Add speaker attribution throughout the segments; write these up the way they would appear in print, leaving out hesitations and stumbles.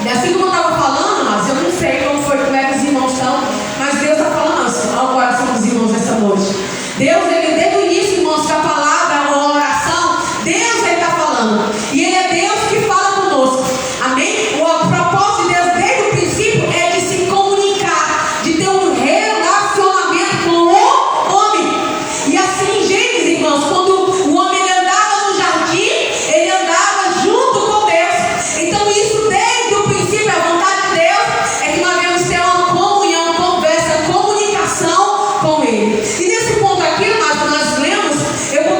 Speaker 1: E assim como eu estava falando, mas eu não sei como é que os irmãos estão, mas Deus está falando ao coração dos irmãos essa noite. Deus, Ele desde o início, irmãos, que a palavra ou a oração, Deus, Ele está falando. E Ele é Deus que fala conosco. Amém? O propósito de Deus desde o princípio é de se comunicar, de ter um relacionamento com o homem. E assim, Gênesis, irmãos, quando o homem andava no jardim, ele andava junto com Deus. Então isso desde o princípio, a vontade de Deus é que nós devemos ter uma comunhão, conversa, comunicação com Ele. E nesse ponto aqui, mas nós lemos, eu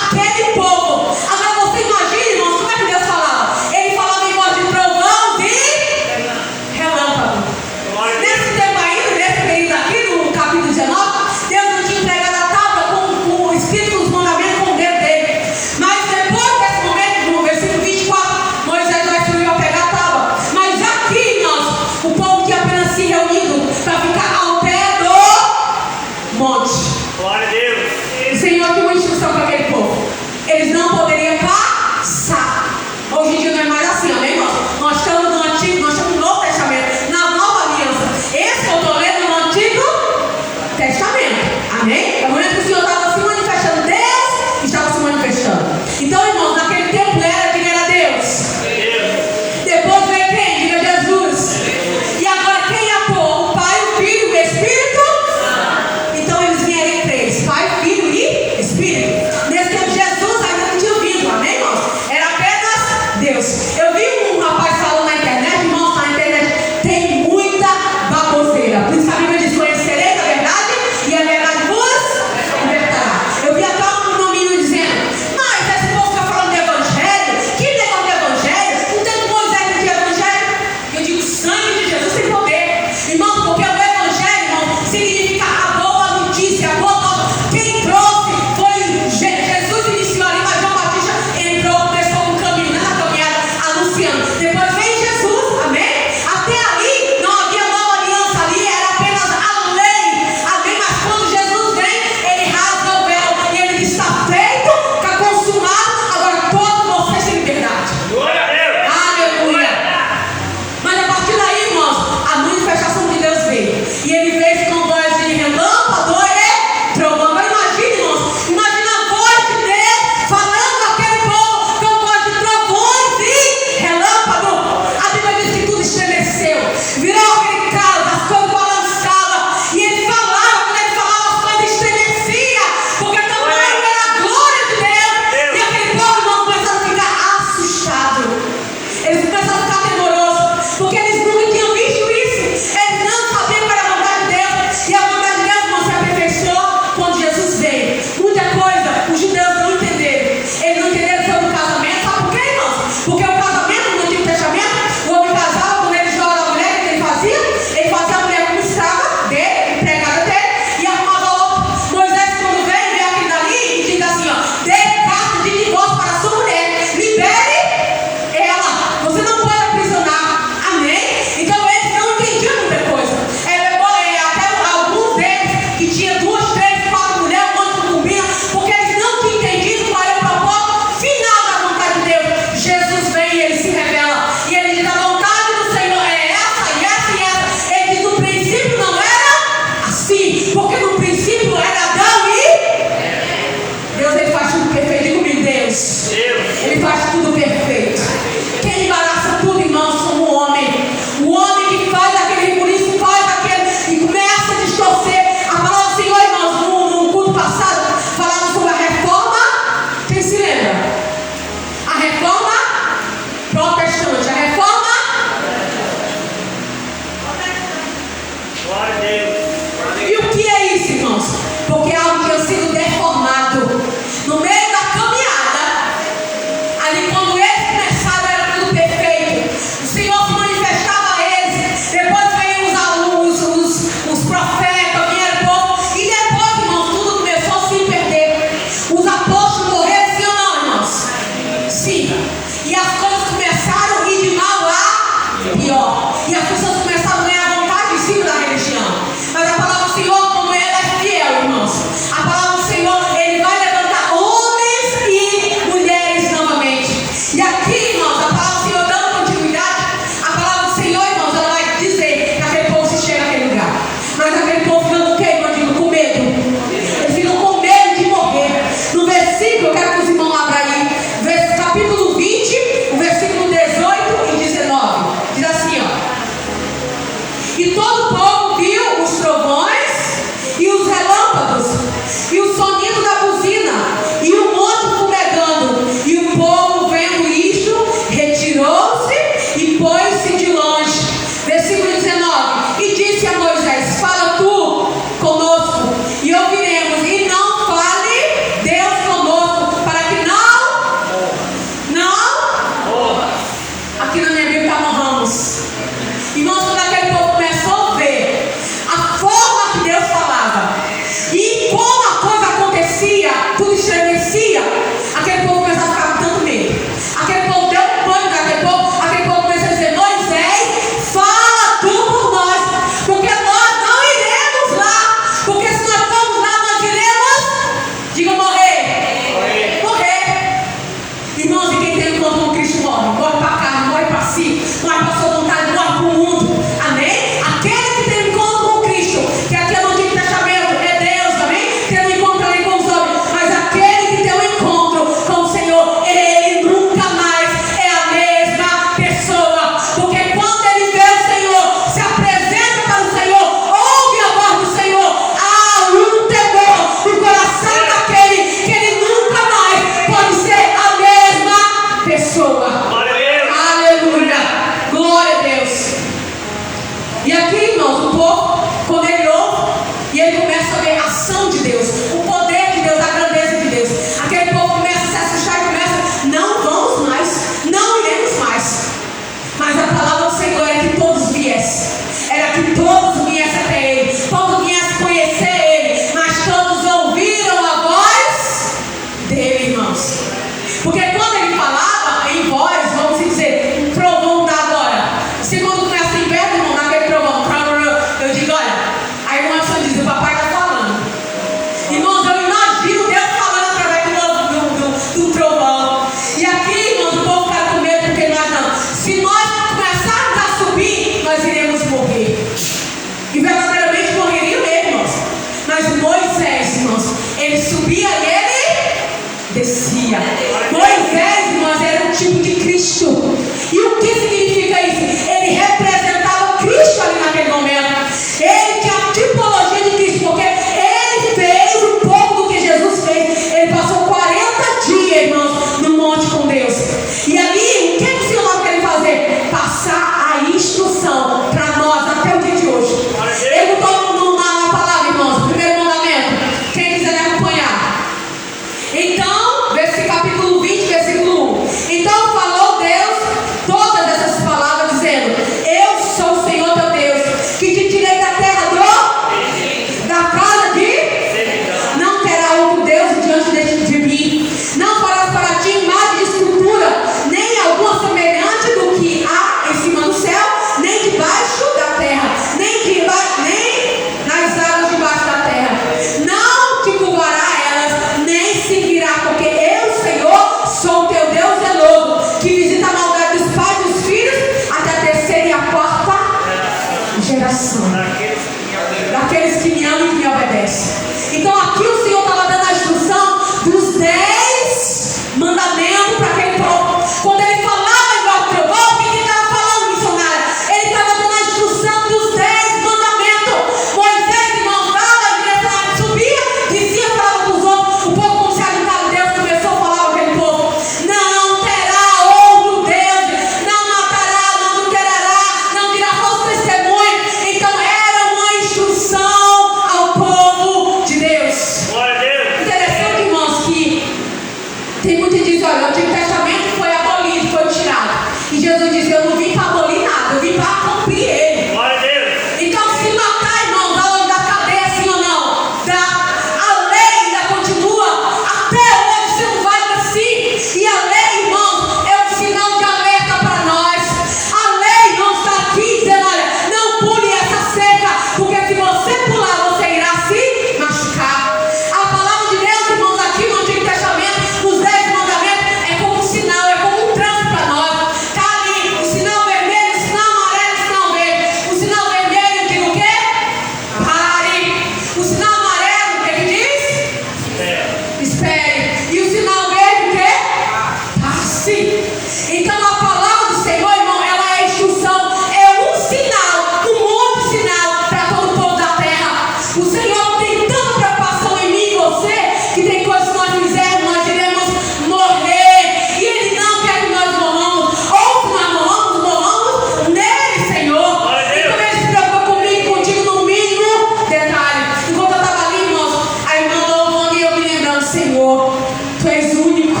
Speaker 1: Senhor tem tanta preocupação em mim e você, que tem coisas que nós fizermos, nós iremos morrer. E Ele não quer que nós morramos. Ou que nós morramos nele, Senhor. Então Ele se preocupa comigo e contigo no mínimo detalhe. Enquanto eu estava ali, irmãos, a irmã louvando e eu me lembrando, Senhor, Tu és único.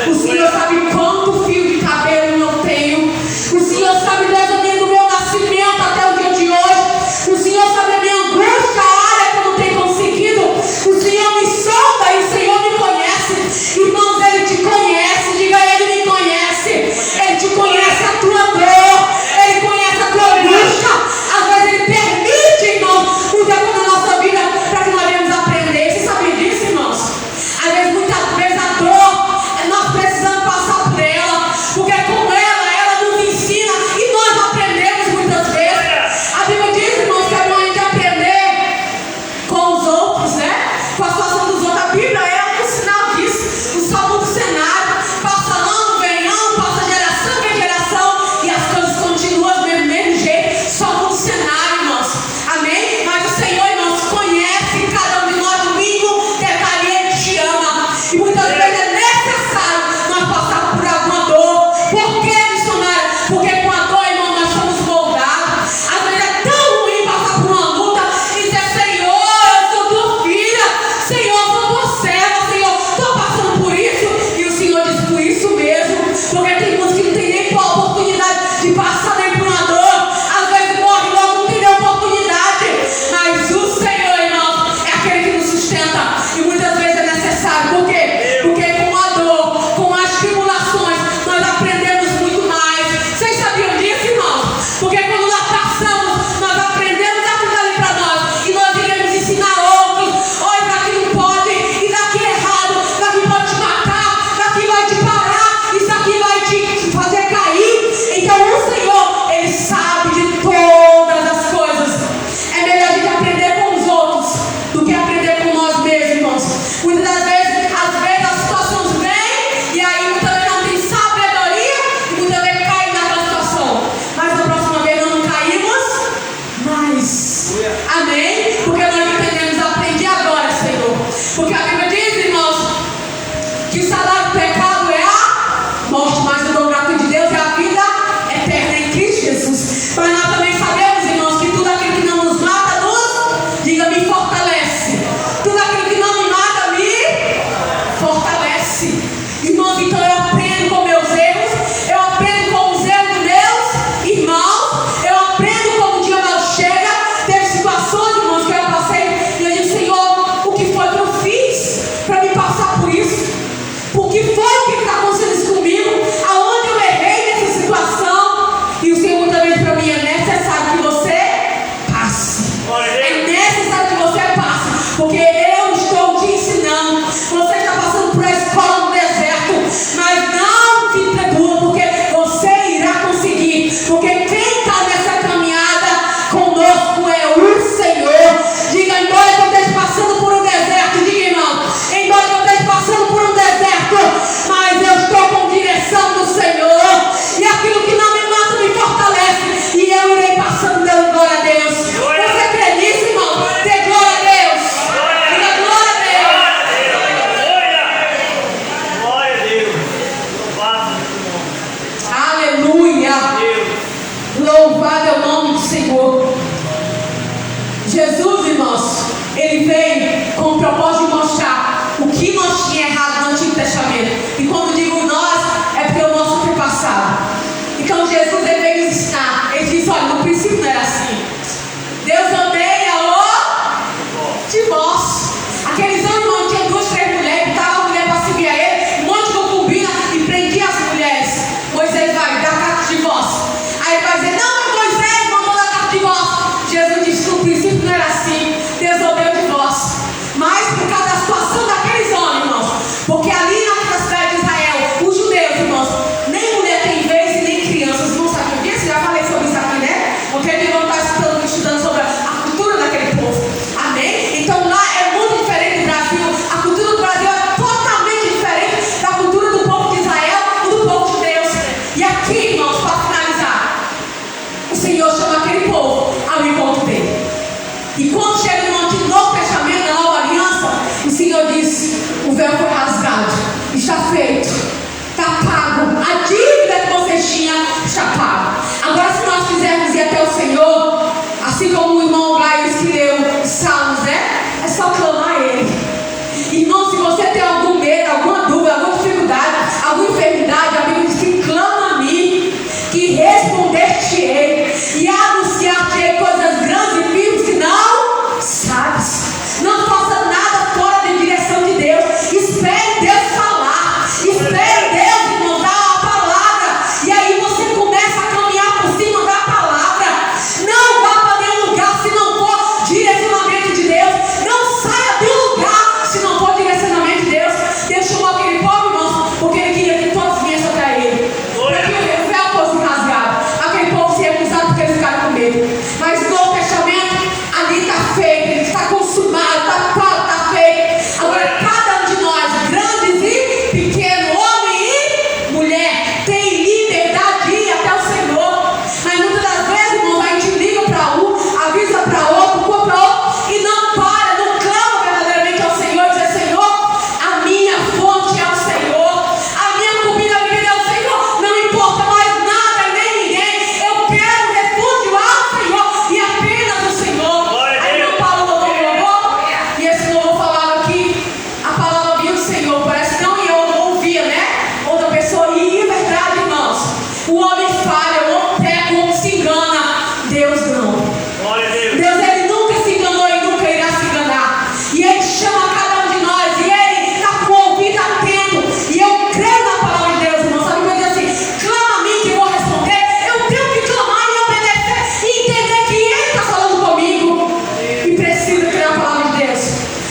Speaker 1: O Senhor sabe quanto fio de cabelo eu tenho. O Senhor sabe desde o meu nascimento até o dia de hoje. O Senhor sabe a minha angústia, a área que eu não tenho conseguido. O Senhor me sonda e o Senhor me conhece. Irmãos, Ele te conhece. Diga, Ele me conhece. Ele te conhece a tua dor. Ele conhece a tua angústia. Às vezes Ele permite, irmãos, muita coisa na nossa vida para que nós venhamos aprender. Vocês sabem disso, irmãos? Às vezes, muitas vezes a dor, nós precisamos passar por ela. Porque com ela nos ensina e nós aprendemos muitas vezes. A Bíblia diz, irmãos, que é bom a gente aprender com os outros, né? Com a situação dos outros. A Bíblia é um sinal disso. O salmo do cenário. Passa ano, vem ano, passa geração, vem geração. E as coisas continuam do mesmo jeito. Salmo do cenário, irmãos. Amém? Mas o Senhor, irmãos, conhece cada um de nós no mínimo detalhe. Ele te ama. E muitas vezes é necessário nós passarmos por alguma dor. Por que, missionário? Porque com a dor, irmão, nós somos moldados. Às vezes é tão ruim passar por uma luta e dizer, Senhor, eu sou tua filha. Senhor, eu sou você.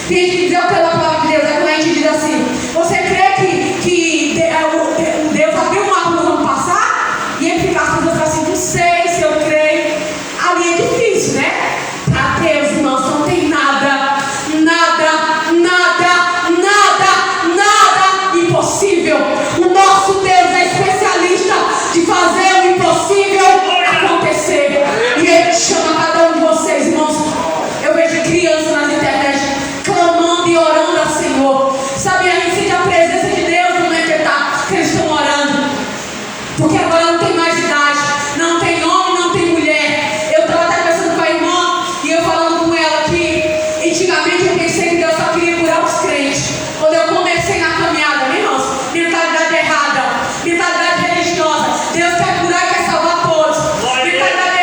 Speaker 1: Tem gente que diz pela palavra de Deus, é quando a gente diz assim: você crê que Deus abriu o mar no ano passar? E ele fica assim, não sei se eu creio. Ali é difícil, né? Para Deus, irmãos, não tem nada impossível. O nosso Deus é especialista de fazer o impossível acontecer. E Ele chama cada um de vocês, irmãos. Eu vejo crianças nas internet clamando e orando ao Senhor. Sabe, a gente sente a presença de Deus no momento que eles estão orando. Porque agora não tem mais idade, não tem homem, não tem mulher. Eu estava até conversando com a irmã e eu falando com ela que antigamente eu pensei que Deus só queria curar os crentes. Quando eu comecei na caminhada, né, irmãos? Mentalidade errada, mentalidade religiosa. Deus quer curar e quer salvar todos. Mentalidade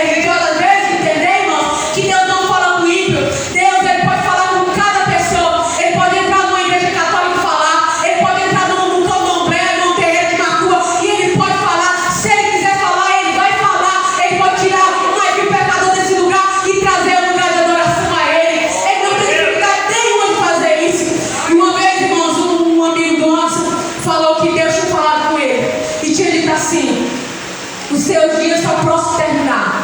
Speaker 1: religiosa, às vezes, entender, irmãos, que Deus não fala com o ímpio. Deus, Ele pode falar com cada pessoa. Ele pode entrar numa igreja católica e falar. Ele pode entrar num candomblé, num terreiro de macumba, e Ele pode falar. Se Ele quiser falar, Ele vai falar. Ele pode tirar um naipe pecador desse lugar e trazer um lugar de adoração a Ele. Ele não tem dificuldade nenhuma de fazer isso. E uma vez, irmãos, um amigo nosso falou que Deus tinha falado com ele e tinha dito assim: os seus dias estão próximos de terminar.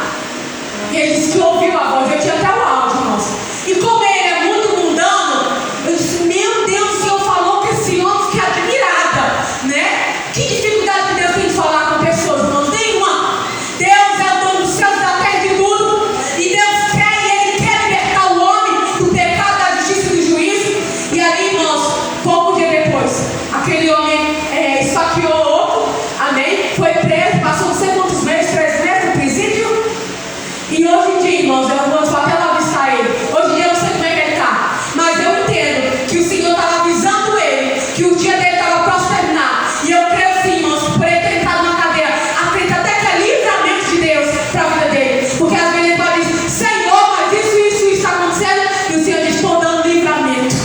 Speaker 1: E ele disse que ouviu a voz. Eu tinha até o áudio, irmãos. E como ele é muito mundano, eu disse: meu Deus, o Senhor falou que esse homem, fiquei admirada, né? Que dificuldade que Deus tem de falar com pessoas, irmãos? Nenhuma. Deus é o dono dos céus e da terra de tudo. E Deus quer, e Ele quer libertar o homem do pecado, da justiça e do juízo. E ali, irmãos, pouco dia depois, aquele homem esfaqueou outro, amém? Foi preso, passou não sei quantos meses, 3 meses no presídio. E hoje em dia, irmãos, eu vou até lá avistar ele. Hoje em dia eu não sei como é que ele está, mas eu entendo que o Senhor estava avisando ele que o dia dele estava próximo a terminar. E eu creio sim, irmãos, por ele ter entrado na cadeia, acredito até que é livramento de Deus para a vida dele. Porque às vezes ele pode dizer: Senhor, mas isso está acontecendo. E o Senhor diz: estou dando livramento.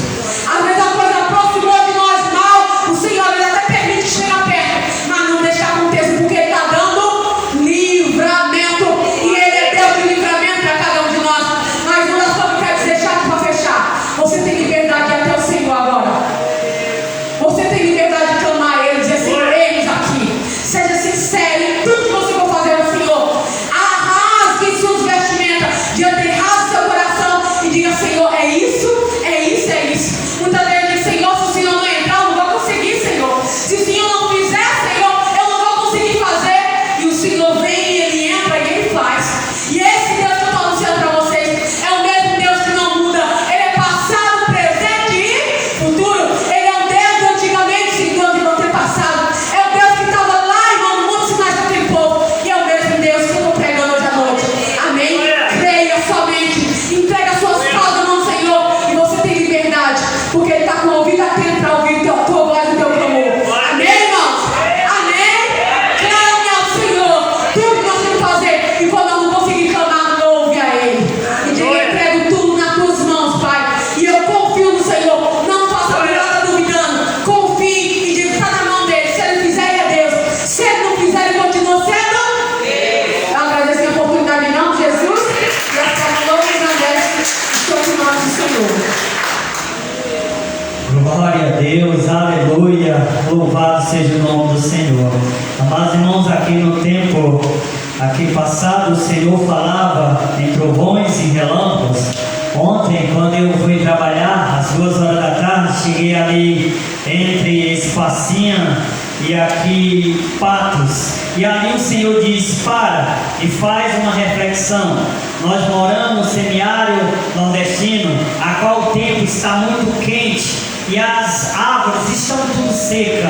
Speaker 1: Às vezes a coisa aproximou de nós mal, o Senhor ele até permite chegar perto, mas não deixa acontecer, porque Ele está dando livramento. E Ele é Deus de livramento para cada um de nós. Mas uma das coisas que eu quero dizer, chato para fechar: você tem liberdade de ir até o Senhor agora. Você tem liberdade de clamar a Ele, dizer: Senhor, eis aqui. Seja sincero em tudo que você for fazer ao Senhor. Arrasgue suas vestimentas diante dele, rasgue seu coração e diga: Senhor, é isso, é isso, é isso. Muitas vezes diz: Senhor, se o Senhor não entrar, eu não vou conseguir, Senhor. Se o Senhor não fizer, Senhor, eu não vou conseguir fazer. E o Senhor vem, Ele entra e Ele faz. E esse Deus que eu estou anunciando para vocês é o mesmo Deus que não muda. Ele é passado, presente e futuro. Ele é o Deus de antigamente, segundo não ter passado. É o Deus que estava lá, irmão, no mundo sinais do tempo. E é o mesmo Deus que eu estou pregando hoje à noite. Amém? Creia somente. Entrega as suas causas no Senhor. E você tem liberdade. Porque Ele está com o ouvido atento para ouvir a tua voz e o teu clamor. Amém, irmãos? Amém? Clame ao Senhor. Tudo que nós temos que fazer. E quando eu não conseguir clamar, ouve a Ele. E diga: eu entrego tudo nas tuas mãos, Pai. E eu confio no Senhor. Não faça por nada duvidando. Confie e diga: está na mão dele. Se Ele fizer, Ele é Deus. Se Ele não fizer, Ele continua sendo. Eu agradeço a oportunidade em nome de Jesus. E a sua mão agradece sobre nós, o Senhor.
Speaker 2: Glória a Deus, aleluia, louvado seja o nome do Senhor. Amados irmãos, aqui no tempo passado, o Senhor falava em trovões e relâmpagos. Ontem, quando eu fui trabalhar, às 2 horas da tarde, cheguei ali entre Espacinha e aqui Patos. E ali o Senhor diz: para e faz uma reflexão. Nós moramos no semiárido nordestino, a qual o tempo está muito quente e as árvores estão tudo secas.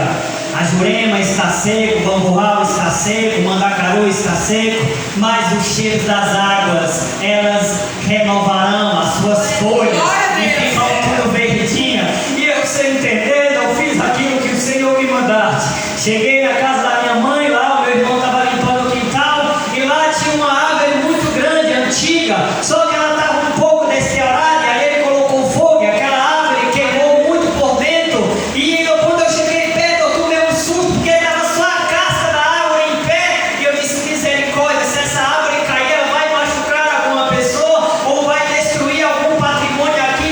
Speaker 2: A jurema está seco, o bambural está seco, o mandacaru está seco, mas os cheiros das águas, elas renovarão as suas folhas e ficam tudo verdinha. E eu, sem entender, eu fiz aquilo que o Senhor me mandasse. Cheguei na casa da minha mãe, lá o meu irmão estava limpando o quintal, e lá tinha uma árvore muito grande, antiga, só que ela estava um pouco deteriorada, e aí ele colocou fogo, e aquela árvore queimou muito por dentro. E quando eu cheguei perto, eu tomei um susto, porque estava só a casca da árvore em pé, e eu disse: misericórdia, se essa árvore cair, ela vai machucar alguma pessoa, ou vai destruir algum patrimônio aqui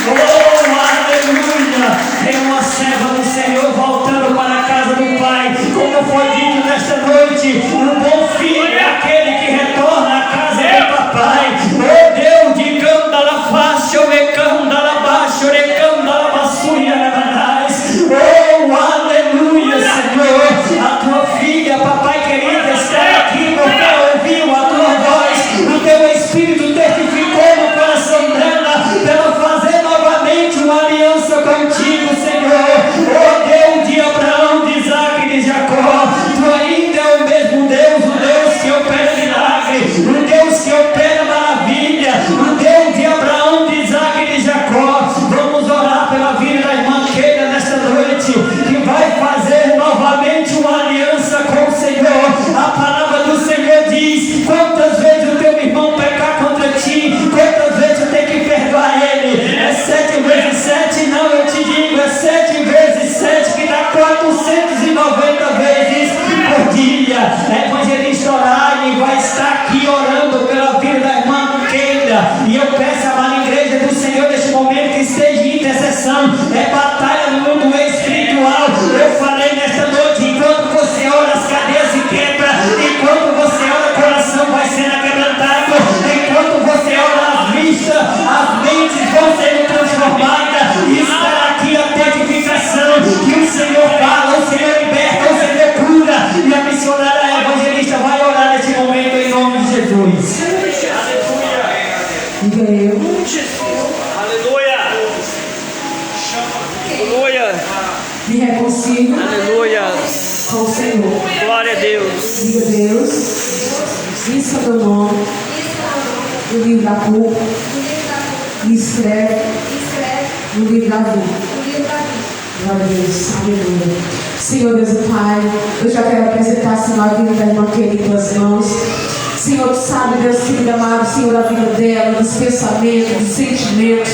Speaker 2: Oh, aleluia! Tem uma serva do Senhor voltando para a casa do Pai. Como foi dito nesta noite, um bom filho é aquele que retorna à casa do papai. Oh Deus, de candala fácil, candala baixo, candala bassuia, oh, aleluia, Senhor. A tua filha, papai querido, está aqui porque ouviu a tua voz. O teu Espírito testificou no coração dela para fazer novamente uma aliança contigo, Senhor. Oh Deus de Abraão, de Isaac e de Jacó, tu ainda é o mesmo Deus, o Deus que opera milagre, o Deus que opera maravilha, o Deus de Abraão, de Isaac e de Jacó. Vamos orar pela vida da irmã Keila nesta noite, que vai fazer novamente uma aliança com o Senhor. A palavra do Senhor diz: quantas vezes o teu irmão pecar contra ti, quantas vezes tu tem que perdoar ele? É 7 vezes 7? Não, eu te digo, é 7 vezes 7, que dá 490 vezes por dia. Evangelista Orane vai estar aqui orando pela vida da irmã Keila, e eu peço à amada igreja do Senhor neste momento que esteja em intercessão. É batalha no mundo espiritual. Eu falei nesta noite, enquanto você ora as cadeias se quebram, enquanto você ora o coração vai sendo quebrantado, enquanto você ora as vistas, as mentes vão sendo transformadas, e está aqui a testificação que o Senhor fala, o Senhor liberta, o Senhor cura, e a missionária evangelista vai orar neste momento em nome de Jesus.
Speaker 1: Diga eu.
Speaker 3: Aleluia. Aleluia.
Speaker 1: Me reconcilio
Speaker 3: Aleluia.
Speaker 1: com o Senhor.
Speaker 3: Glória a Deus.
Speaker 1: Diga Deus. Risca meu nome no livro da culpa e escreve no livro da vida. Glória a Deus. Aleluia. Senhor Deus e Pai, eu já quero apresentar, Senhor, a vida da irmã Keila em tuas mãos. Senhor, tu sabe, Deus querido amado, Senhor, a vida dela, dos pensamentos, dos sentimentos.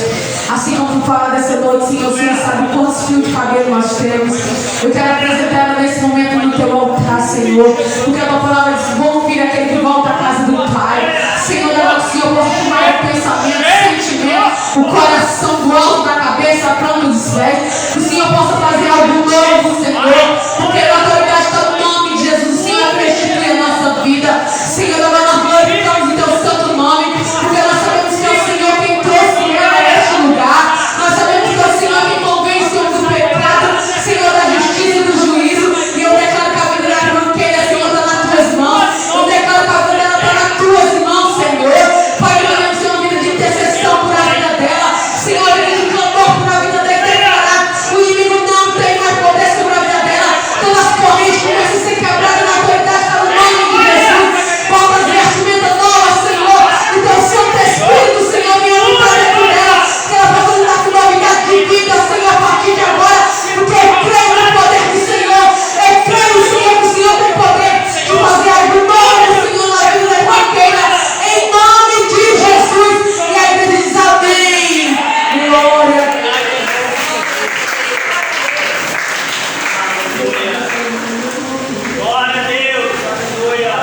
Speaker 1: Assim como tu fala dessa noite, Senhor, o Senhor sabe quantos fios de cabelo nós temos. Eu quero apresentar ela nesse momento no teu altar, Senhor, porque a tua palavra diz: bom filho é aquele que volta à casa do Pai. Senhor, o Senhor possa tomar o pensamento, o sentimento, o coração do alto da cabeça, a planta dos pés. Que o Senhor possa fazer algo novo, Senhor, porque a autoridade está no nome de Jesus. O Senhor restitui a nossa vida. Senhor, nós glorificamos o teu santo nome, porque nós sabemos que é o Senhor quem trouxe ela a este lugar. Nós sabemos que é o Senhor quem convence o homem do pecado, Senhor, da justiça e do juízo. E eu declaro que a vida da irmã Keila, Senhor, está nas tuas mãos. Eu declaro que a vida dela está nas tuas mãos, Senhor. Pai, nós temos uma vida de intercessão por a vida dela, Senhor, vida de clamor por a vida dela. Declarar: o inimigo não tem mais poder sobre a vida dela. Todas as correntes começam a ser quebradas na autoridade do nome de Jesus. Portas vestimentas novas, Senhor. O teu Santo Espírito, Senhor, me habitar dentro dela. Que ela possa lidar com novidade de vida, Senhor, a partir de agora. Porque eu creio no poder do Senhor. Eu creio, Senhor, que o Senhor tem poder de fazer algo novo, Senhor, na vida da irmã Keila. Em nome de Jesus. E a igreja diz amém. Glória.
Speaker 3: Glória a Deus. Aleluia.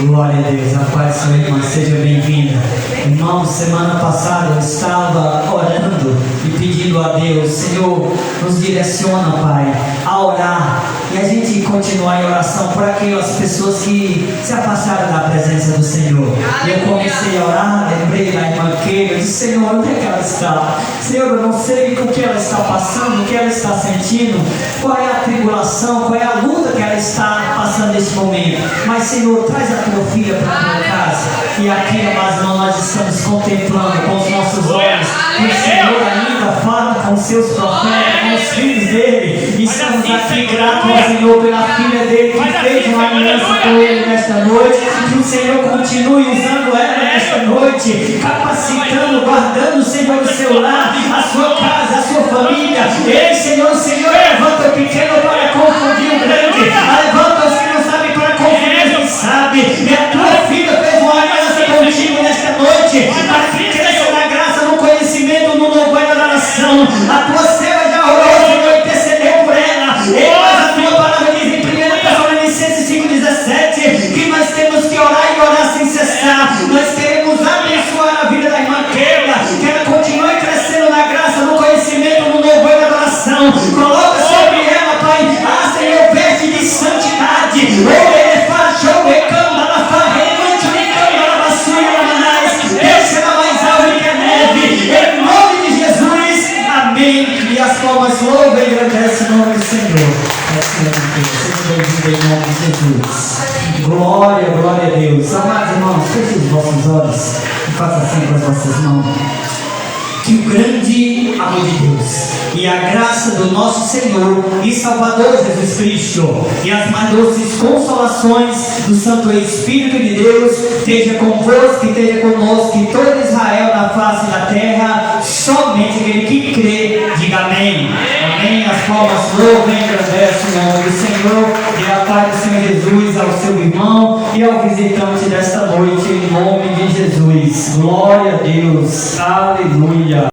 Speaker 2: Glória a Deus, a paz do Senhor, irmã, seja bem-vinda. Irmão, semana passada eu estava orando e pedindo a Deus: Senhor, nos direciona, Pai, a orar, e a gente continuar em oração por aquelas pessoas que se afastaram da presença do Senhor. E eu comecei a orar, lembrei da irmã Keila, eu disse: Senhor, onde é que ela está? Senhor, eu não sei o que ela está passando, o que ela está sentindo, qual é a tribulação, qual é a luta que ela está passando nesse momento. Mas, Senhor, traz a tua filha para a tua casa. E aqui, amados irmãos, nós estamos contemplando com os nossos olhos que o Senhor ainda fala com os seus profetas, com os filhos dele. E estamos aqui gratos ao Senhor pela filha dele que fez uma aliança com ele nesta noite. Que o Senhor continue usando ela nesta noite, capacitando, guardando, Senhor, o seu lar, a sua casa, a sua família. Ei, Senhor, o Senhor levanta o pequeno para confundir o grande, levanta os que não sabem para confundir quem sabe. E a tua filha fez uma aliança contigo nesta noite, para que cresça na graça, no conhecimento, no louvor e na adoração. A tua serva já orou, Senhor, intercedeu por ela. E mas a tua palavra diz em 1 Tessalonicenses 5,17 que nós temos que orar e orar sem cessar. Nós queremos abençoar a vida da irmã Keila, que ela continue amor de Deus, e a graça do nosso Senhor e Salvador Jesus Cristo, e as mais doces consolações do Santo Espírito de Deus esteja convosco, esteja conosco, e todo Israel na face da terra, somente aquele que crê, diga amém. Amém. As palmas louvem e agradecem o nome do Senhor, e a paz do Senhor Jesus ao seu irmão e ao visitante desta noite, em nome de Jesus. Glória a Deus. Aleluia.